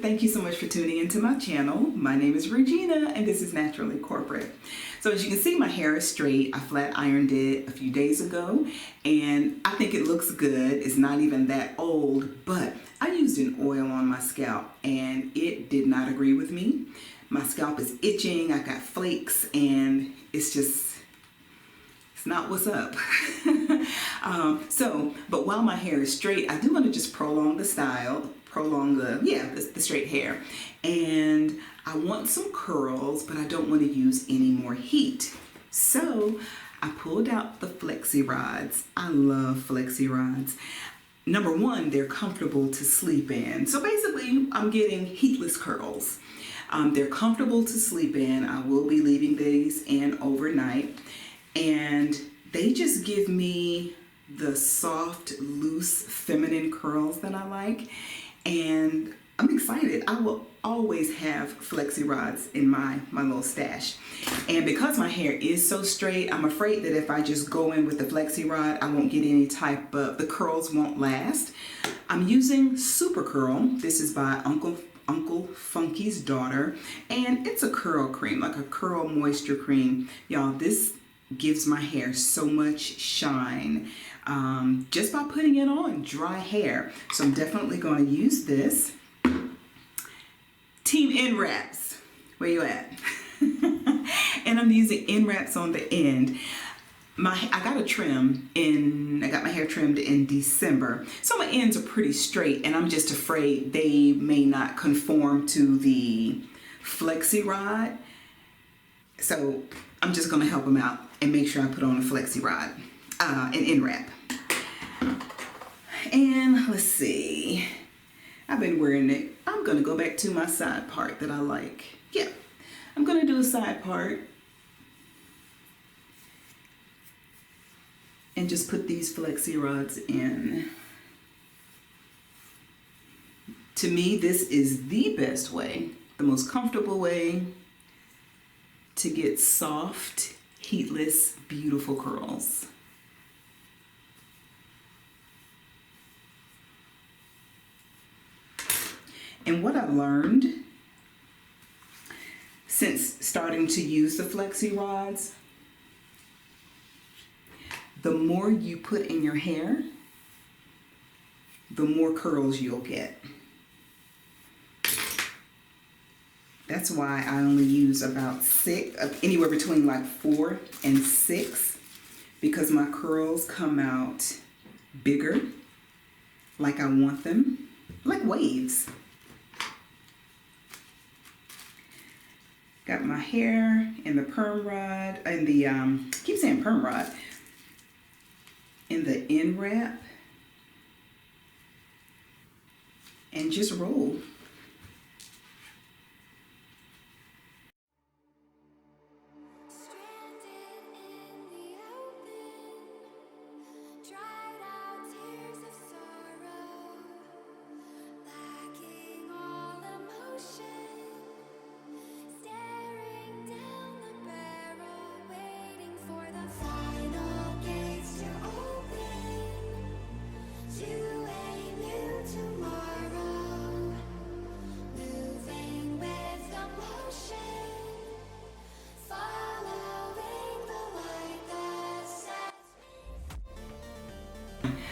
thank you so much for tuning into my channel. My name is Regina and this is Naturally Corporate. So as you can see, my hair is straight. I flat ironed it a few days ago and I think it looks good. It's not even that old, but I used an oil on my scalp and it did not agree with me. My scalp is itching, I got flakes, and it's not what's up. But while my hair is straight, I do want to just prolong the straight hair. And I want some curls, but I don't want to use any more heat. So I pulled out the Flexi rods. I love Flexi rods. Number one, they're comfortable to sleep in. So basically, I'm getting heatless curls. They're comfortable to sleep in. I will be leaving these in overnight. And they just give me the soft, loose, feminine curls that I like. And I'm excited. I will always have Flexi rods in my little stash. And because my hair is so straight, I'm afraid that if I just go in with the Flexi rod, I won't get any type of, the curls won't last. I'm using Super Curl. This is by Uncle Funky's daughter. And it's a curl cream, like a curl moisture cream. Y'all, this gives my hair so much shine just by putting it on dry hair. So I'm definitely going to use this. Team end wraps, where you at? And I'm using end wraps on the end. I got my hair trimmed in December, so my ends are pretty straight, and I'm just afraid they may not conform to the Flexi rod. So I'm just gonna help them out and make sure I put on a Flexi rod, an end wrap. And let's see, I've been wearing it. I'm gonna go back to my side part that I like. Yeah, I'm gonna do a side part and just put these Flexi rods in. To me, this is the best way, the most comfortable way to get soft, heatless, beautiful curls. And what I learned since starting to use the Flexi rods, the more you put in your hair, the more curls you'll get. That's why I only use about anywhere between like 4 and 6, because my curls come out bigger, like I want them, like waves. Got my hair in the perm rod, in the, keep saying perm rod, in the end wrap, and just roll.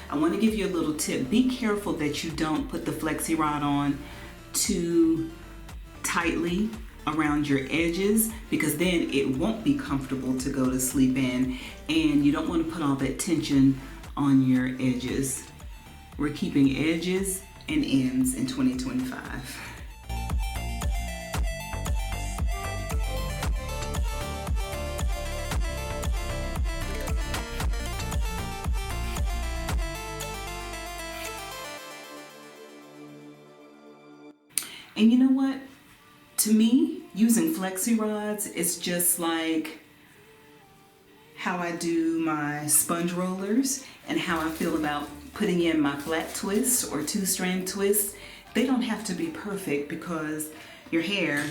I want to give you a little tip. Be careful that you don't put the Flexi rod on too tightly around your edges, because then it won't be comfortable to go to sleep in, and you don't want to put all that tension on your edges. We're keeping edges and ends in 2025. And you know what? To me, using Flexi rods, it's just like how I do my sponge rollers and how I feel about putting in my flat twists or 2-strand twists. They don't have to be perfect, because your hair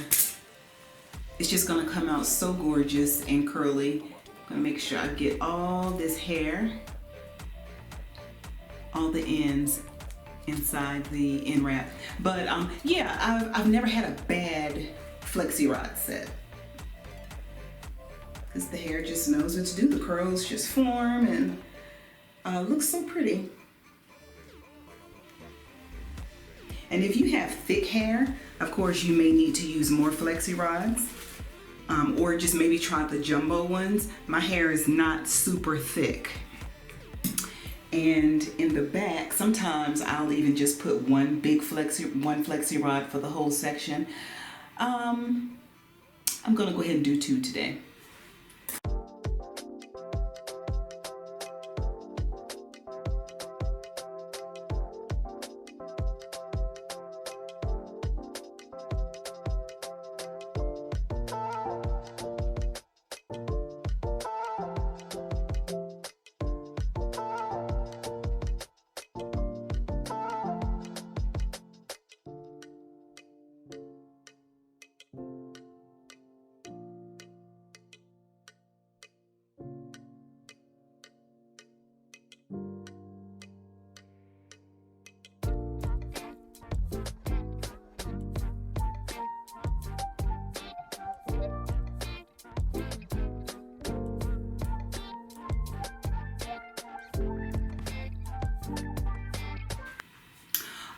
is just gonna come out so gorgeous and curly. I'm gonna make sure I get all this hair, all the ends, inside the end wrap. But yeah, I've never had a bad Flexi rod set. Because the hair just knows what to do. The curls just form and looks so pretty. And if you have thick hair, of course you may need to use more Flexi rods. Or just maybe try the jumbo ones. My hair is not super thick. And in the back, sometimes I'll even just put one Flexi rod for the whole section. I'm gonna go ahead and do 2 today.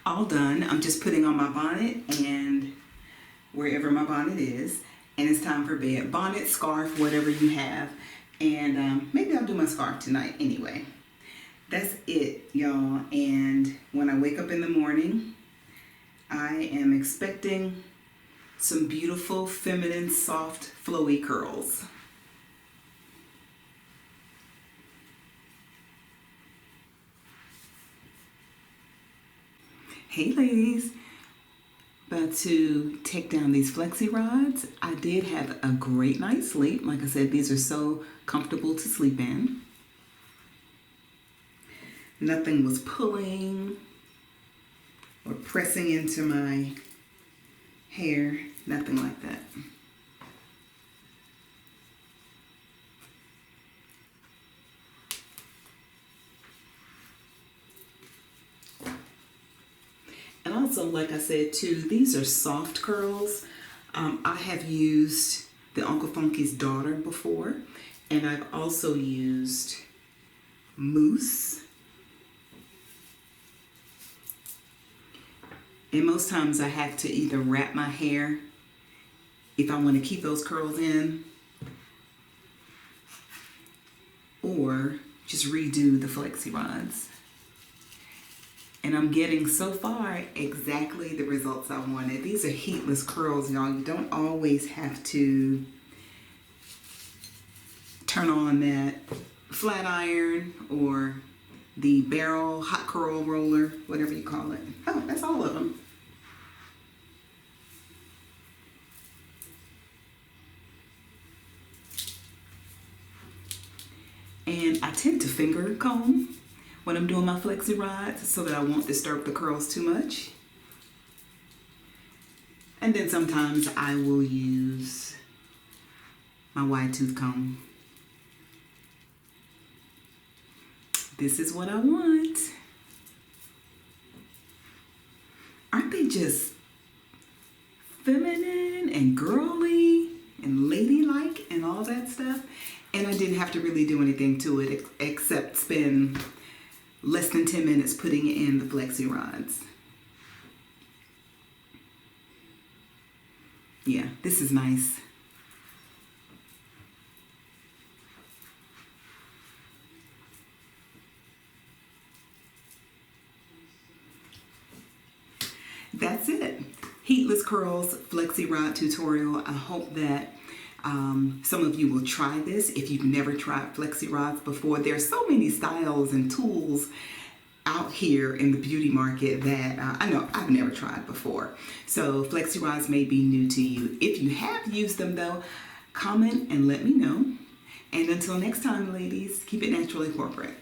All done. I'm just putting on my bonnet and wherever my bonnet is, and it's time for bed. Bonnet, scarf, whatever you have, and maybe I'll do my scarf tonight anyway. That's it, y'all. And when I wake up in the morning, I am expecting some beautiful, feminine, soft, flowy curls. Hey ladies, about to take down these Flexi rods. I did have a great night's sleep. Like I said, these are so comfortable to sleep in. Nothing was pulling or pressing into my hair, nothing like that. And also, like I said too, these are soft curls. I have used the Uncle Funky's Daughter before, and I've also used Mousse. And most times I have to either wrap my hair if I want to keep those curls in, or just redo the Flexi rods. And I'm getting so far exactly the results I wanted. These are heatless curls, y'all. You don't always have to turn on that flat iron or the barrel hot curl roller, whatever you call it. Oh, that's all of them. And I tend to finger comb when I'm doing my Flexi rods so that I won't disturb the curls too much. And then sometimes I will use my wide tooth comb. This is what I want. Aren't they just feminine and girly and ladylike and all that stuff? And I didn't have to really do anything to it except spend less than 10 minutes putting in the Flexi rods. Yeah, this is nice. That's it. Heatless curls Flexi rod tutorial. I hope that some of you will try this if you've never tried Flexi rods before. There's so many styles and tools out here in the beauty market that I know I've never tried before. So Flexi rods may be new to you. If you have used them though, comment and let me know. And until next time, ladies, keep it naturally corporate.